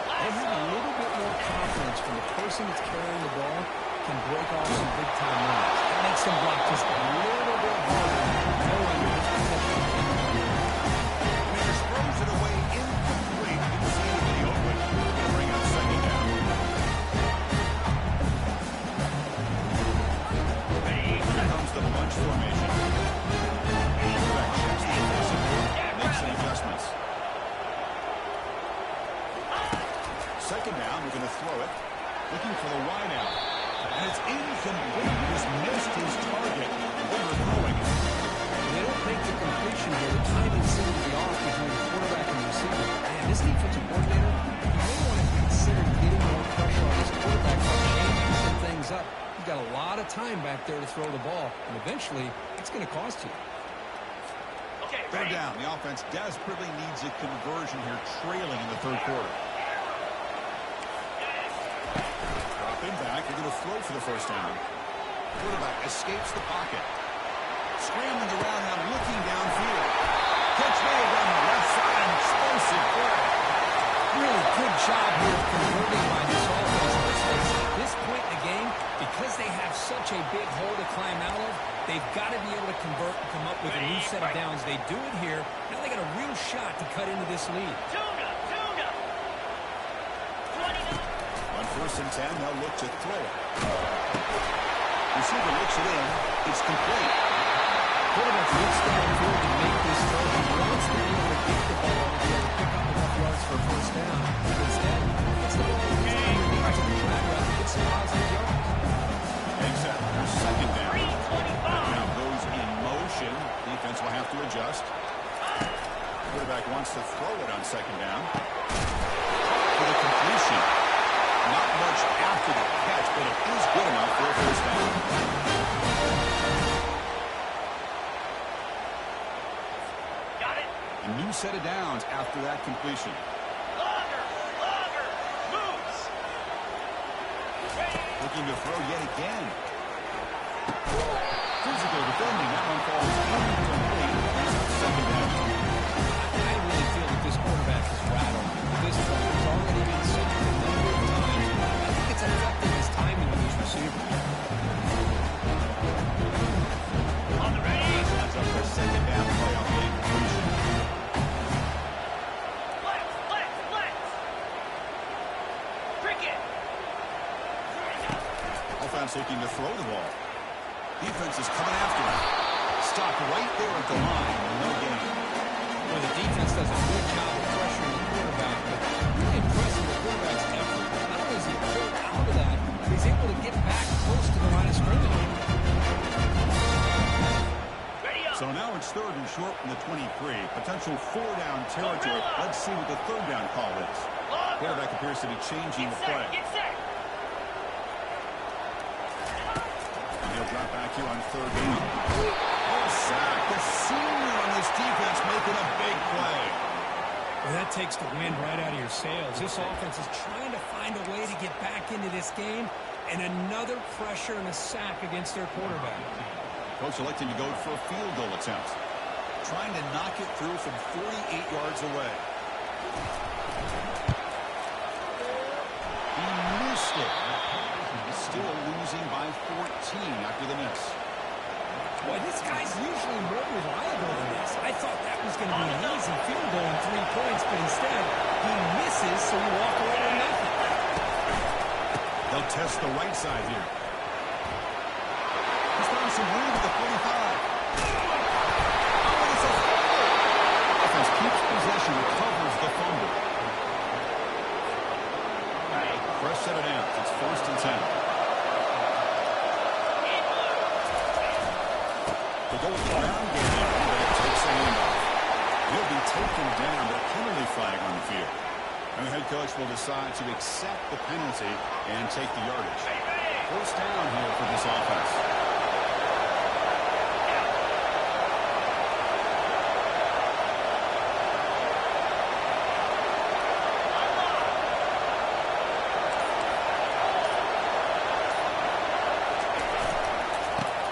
Speaker 2: they have a little bit more confidence from the person that's carrying the ball, can break off some big-time runs. It makes them block just a little bit harder, knowing that this possession can be won.
Speaker 1: Commanders throws it away incomplete. Didn't see anybody open. Gonna bring up second down. Here comes the bunch formation. Quarterback checks the offensive board, makes some adjustments. Second down, we're going to throw it. Looking for the wide out. And it's incomplete. Just missed his target. Overthrowing it.
Speaker 2: When they don't make the completion here, the timing seems to be off between the quarterback and the receiver. Man, this defensive coordinator, he may want to consider getting more pressure on his quarterback by changing some things up. He's got a lot of time back there to throw the ball, and eventually, it's going to cost you.
Speaker 1: Third down. The offense desperately needs a conversion here, trailing in the third quarter. Dropping back. They're going to throw for the first down. Quarterback escapes the pocket. Scrambling around now, looking downfield. Catch made on the left side. An explosive play.
Speaker 2: Really good job here converting by this offense. At this point in the game, because they have such a big hole to climb out of, they've got to be able to convert and come up with a new set of downs. They do it here. Now they got a real shot to cut into this lead.
Speaker 1: On first and 10, they'll look to throw it. Receiver looks it in. It's complete.
Speaker 2: Quarterback looks downfield to make this throw. He wants to be able to get the ball to be able to pick up enough yards for a first down. But instead, it's the ball underneath to the track route to get some positive yards.
Speaker 1: Exactly. Second down. Now goes in motion. Defense will have to adjust. Quarterback wants to throw it on second down. For the completion. Not much after the catch, but it is good enough for a first down.
Speaker 3: Got it.
Speaker 1: A new set of downs after that completion.
Speaker 3: Longer. Moves.
Speaker 1: Looking to throw yet again. Physical defending. That one falls incomplete. He's on second down.
Speaker 2: I really feel that this quarterback is rattled. At this point, he's already been sacked a number of times. I think it's affecting his timing with his receivers.
Speaker 3: On the ready.
Speaker 1: That's up for second down play on the incompletion.
Speaker 3: Let's. Cricket.
Speaker 1: Offense looking to throw the ball. Defense is coming after him. Stopped right there at the line. No gain.
Speaker 2: Well, the defense does a good job of pressuring the quarterback, but really impressive the quarterback's effort. Not only is he pulled out of that, but he's able to get back close to the line of scrimmage.
Speaker 3: Ready up.
Speaker 1: So now it's third and short from the 23. Potential four-down territory. Let's see what the third down call is. Quarterback appears to be changing the play.
Speaker 3: Get set.
Speaker 1: And he'll drop back here on third down. Oh, sack. The senior on this defense making a big play.
Speaker 2: Well, that takes the wind right out of your sails. This offense is trying to find a way to get back into this game, and another pressure and a sack against their quarterback.
Speaker 1: Coach electing to go for a field goal attempt. Trying to knock it through from 48 yards away. He missed it. He's still losing by 14 after the miss.
Speaker 2: Boy, this guy's usually more reliable than this. I thought that was going to be an easy field goal and 3 points, but instead, he misses, so you walk away with nothing.
Speaker 1: They'll test the right side here. He's found some room at the 45. Oh, it's a fumble. Offense keeps possession, recovers the fumble. Fresh set of downs. It's first and 10. The goal ground game. Quarterback takes the handoff. He'll be taken down, but a penalty flag on the field. And the head coach will decide to accept the penalty and take the yardage. First down here for this offense.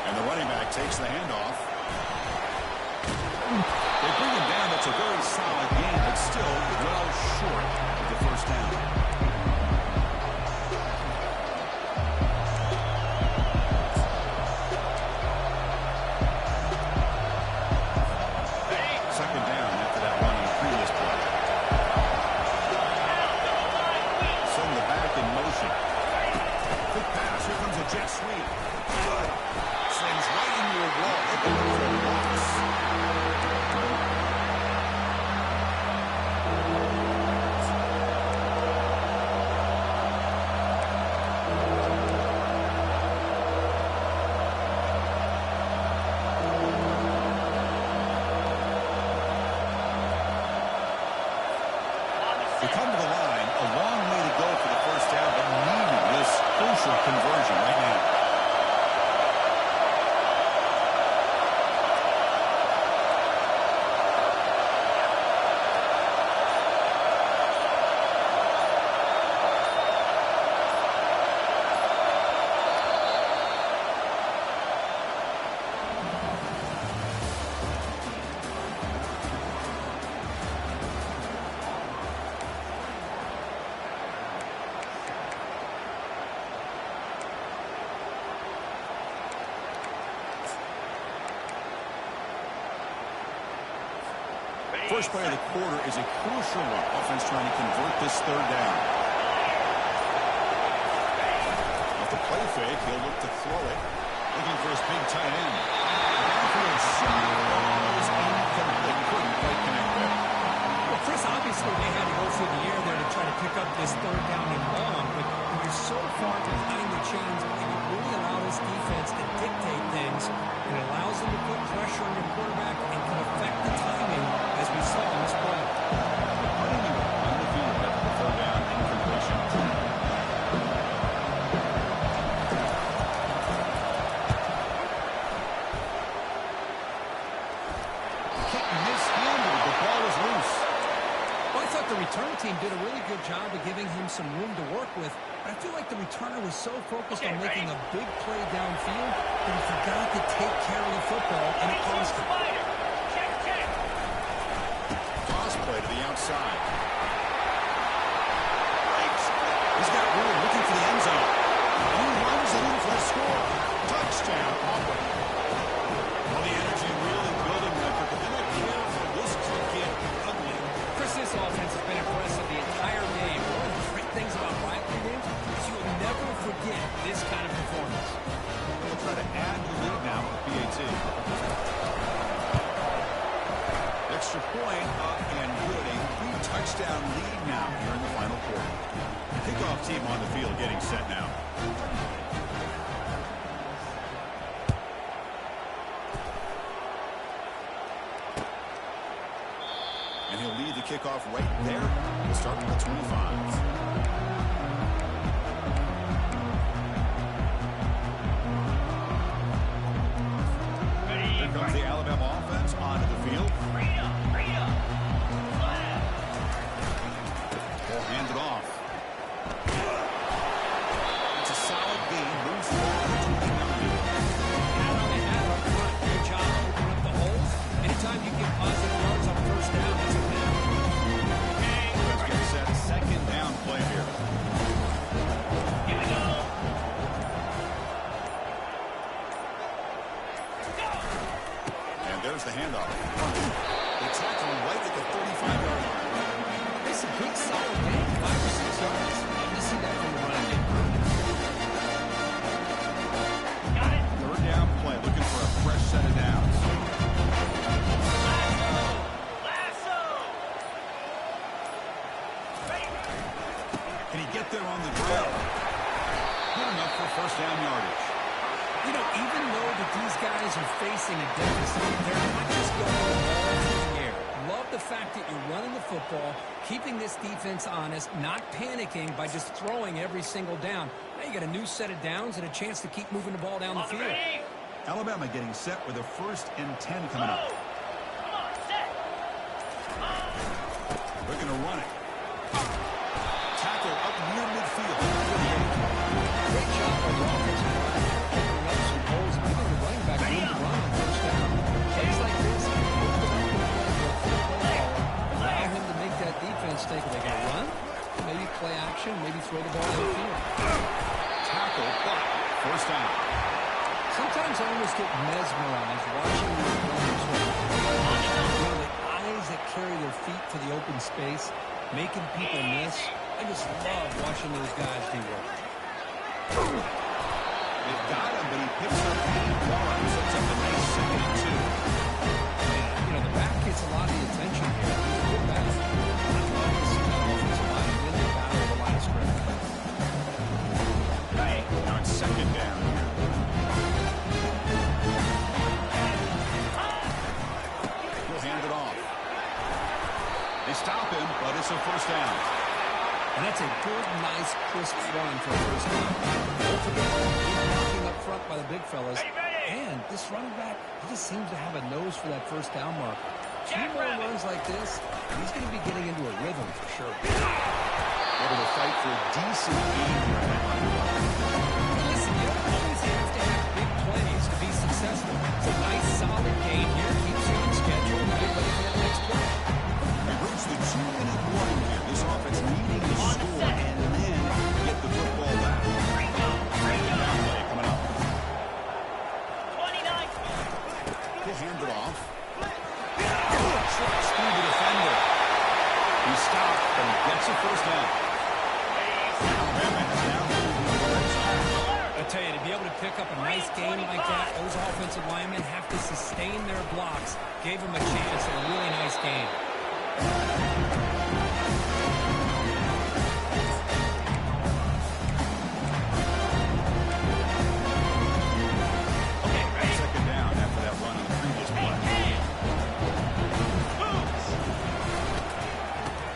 Speaker 1: And the running back takes the handoff. They bring him down. That's a very solid game, but still well short of the first down. A long way to go for the first down, but needing this crucial conversion right now. First play of the quarter is a crucial one. Offense trying to convert this third down. Off the play fake, he'll look to throw it. Looking for his big tight end. Downfield shot was incomplete. Couldn't quite connect there.
Speaker 2: Well, Chris, obviously they had to go through the air there to try to pick up this third down and long, but when you're so far behind the chains, and you really allow this defense to dictate things, it allows them to put pressure on your quarterback and can affect the timing, as we saw in this play.
Speaker 1: Putting him on the field after the third down incompletion. Kick mishandled. The ball is loose.
Speaker 2: Well, I thought the return team did a really good job of giving him some room to work with, but I feel like the returner was so focused on making a big play downfield that he forgot to take care of the football, and it cost him.
Speaker 3: Check.
Speaker 1: Toss play to the outside. Breaks. He's got room looking for the end zone. And he runs it in for the score. Touchdown, Auburn. Well, the energy really building that, but they're not careful. This could get ugly.
Speaker 2: Chris, this offense has been impressive the entire game. One of the great things about rivalry games is you will never forget this kind of performance.
Speaker 1: They'll try to add the lead now with PAT. Extra point up and good. A 3-touchdown lead now here in the final quarter. Kickoff team on the field getting set now. And he'll lead the kickoff right there. We'll start with the 25. Here comes the Alabama offense onto the field. They'll hand it off. It's a solid gain. Moves forward to 29.
Speaker 2: Good job opening up the holes. Anytime you get positive yards on first down, that's a win.
Speaker 1: Let's get set. Second down play here.
Speaker 3: Here we go.
Speaker 1: And there's the handoff. They tackle him right at the 35-yard line.
Speaker 2: It's a good, solid game, 5 or 6 yards. Love to see that from the running game.
Speaker 3: Got it.
Speaker 1: Third down play. Looking for a fresh set of downs.
Speaker 3: Lasso.
Speaker 1: Can he get there on the ground? Good enough for first down yardage.
Speaker 2: You know, even though that these guys are facing a deficit, they're not just going the ball through the air. Love the fact that you're running the football, keeping this defense honest, not panicking by just throwing every single down. Now you got a new set of downs and a chance to keep moving the ball down the
Speaker 3: On the
Speaker 2: field.
Speaker 3: ready.
Speaker 1: Alabama getting set with a 1st and 10 coming up.
Speaker 3: Come on, set.
Speaker 1: Looking to run it. Tackle up near midfield.
Speaker 2: Great job by the offensive line, opening up some holes and giving the running back room to run on first down. Plays like this, allow him to make that defense think they're going to run, maybe play action, maybe throw the ball downfield.
Speaker 1: Tackle, block. First down.
Speaker 2: Sometimes I almost get mesmerized watching these runners. You know, the eyes that carry their feet to the open space, making people miss. I just love watching those guys do work.
Speaker 1: They've got him, but he picks up 8 yards. Sets up a nice 2nd and 2.
Speaker 2: You know, the back gets a lot of the attention here. Good back. I love to see that offensive line win the battle of the line of scrimmage.
Speaker 1: Now it's 2nd down. He'll hand it off. They stop him, but it's a first down.
Speaker 2: And that's a good, nice, crisp run for a first down. Altogether, good blocking up front by the big fellas. And this running back, he just seems to have a nose for that first down marker. Two more runs like this, and he's going to be getting into a rhythm for sure.
Speaker 1: Able to fight for a decent game right now.
Speaker 2: Listen, you don't always have to have big plays to be successful. It's a nice, solid gain here. Keeps you on schedule and get ready for that next play.
Speaker 1: We've reached the 2-minute warning here. This offense needing to score and then get the football back. Down play coming up.
Speaker 3: 29.
Speaker 1: He'll hand it off. Screw the defender. He stopped, but he gets a first down. Alabama has now moved the red side.
Speaker 2: I tell you, to be able to pick up a nice game like that, those offensive linemen have to sustain their blocks. Gave them a chance at a really nice game.
Speaker 1: Second down after that run on the previous play.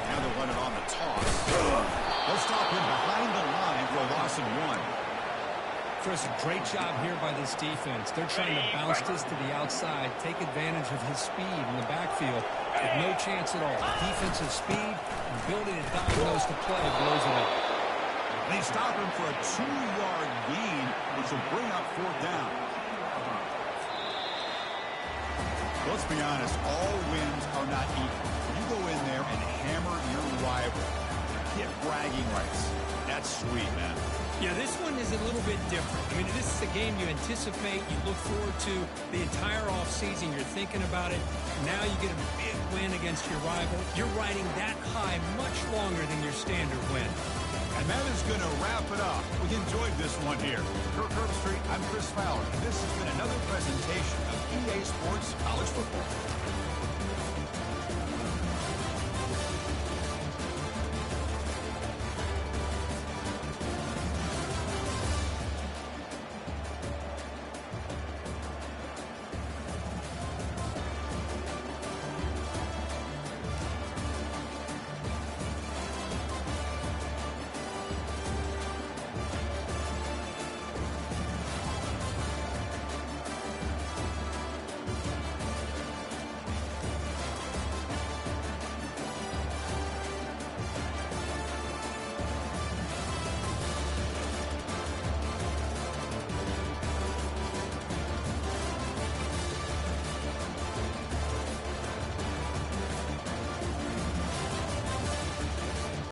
Speaker 1: Now they'll run it on the toss. They'll stop him behind the line for a loss of 1.
Speaker 2: Chris, a great job here by this defense. They're trying to bounce this to the outside, take advantage of his speed in the backfield, with no chance at all. Defensive speed, ability to diagnose the play, blows it up.
Speaker 1: They stop him for a 2-yard gain, which will bring up 4th down. Let's be honest, all wins are not equal. You go in there and hammer your rival. Get bragging rights. That's sweet, man.
Speaker 2: Yeah, this one is a little bit different. I mean, this is a game you anticipate, you look forward to the entire offseason. You're thinking about it. Now you get a big win against your rival. You're riding that high much longer than your standard win.
Speaker 1: And that is going to wrap it up. We enjoyed this one here. For Curb Street, I'm Chris Fowler. This has been another presentation of EA Sports College Football.